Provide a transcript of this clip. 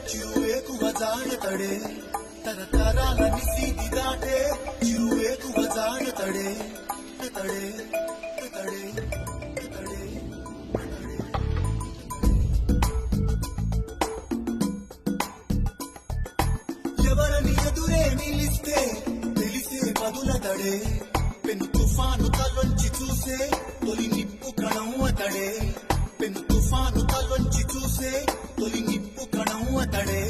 చిరువేకువ జాడతడే తరతరాల నిసీది దాటే చిరువేకువ జాడతడే తడే తడే తడే ఎవరని ఎదురే నిలిస్తే తెలిసే బదుల తడే పెను తుఫాను తలొంచి చూసే తొలి నిప్పు కణం అతడే పెను తుఫాను తలొంచి చూసే తొలి నిప్పు కణం అతడే